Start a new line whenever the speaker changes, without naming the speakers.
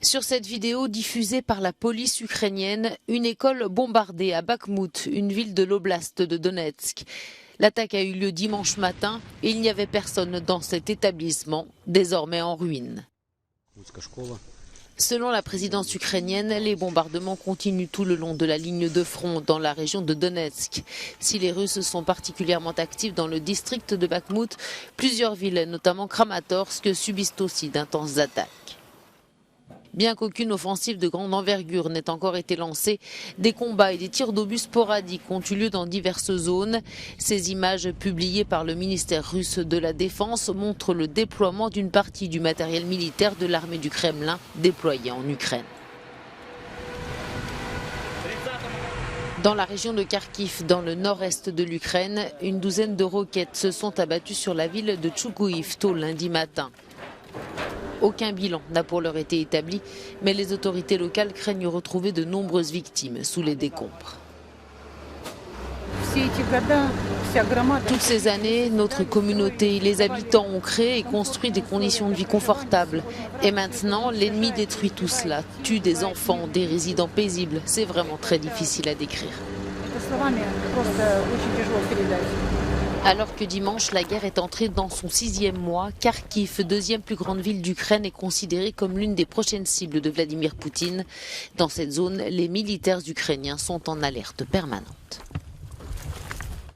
Sur cette vidéo diffusée par la police ukrainienne, une école bombardée à Bakhmout, une ville de l'oblast de Donetsk. L'attaque a eu lieu dimanche matin et il n'y avait personne dans cet établissement, désormais en ruine. Selon la présidence ukrainienne, les bombardements continuent tout le long de la ligne de front dans la région de Donetsk. Si les Russes sont particulièrement actifs dans le district de Bakhmout, plusieurs villes, notamment Kramatorsk, subissent aussi d'intenses attaques. Bien qu'aucune offensive de grande envergure n'ait encore été lancée, des combats et des tirs d'obus sporadiques ont eu lieu dans diverses zones. Ces images publiées par le ministère russe de la Défense montrent le déploiement d'une partie du matériel militaire de l'armée du Kremlin déployé en Ukraine. Dans la région de Kharkiv, dans le nord-est de l'Ukraine, une douzaine de roquettes se sont abattues sur la ville de Tchougouïv tôt lundi matin. Aucun bilan n'a pour l'heure été établi, mais les autorités locales craignent retrouver de nombreuses victimes sous les décombres. Toutes ces années, notre communauté et les habitants ont créé et construit des conditions de vie confortables. Et maintenant, l'ennemi détruit tout cela, tue des enfants, des résidents paisibles. C'est vraiment très difficile à décrire. Alors que dimanche, la guerre est entrée dans son 6e mois, Kharkiv, deuxième plus grande ville d'Ukraine, est considérée comme l'une des prochaines cibles de Vladimir Poutine. Dans cette zone, les militaires ukrainiens sont en alerte permanente.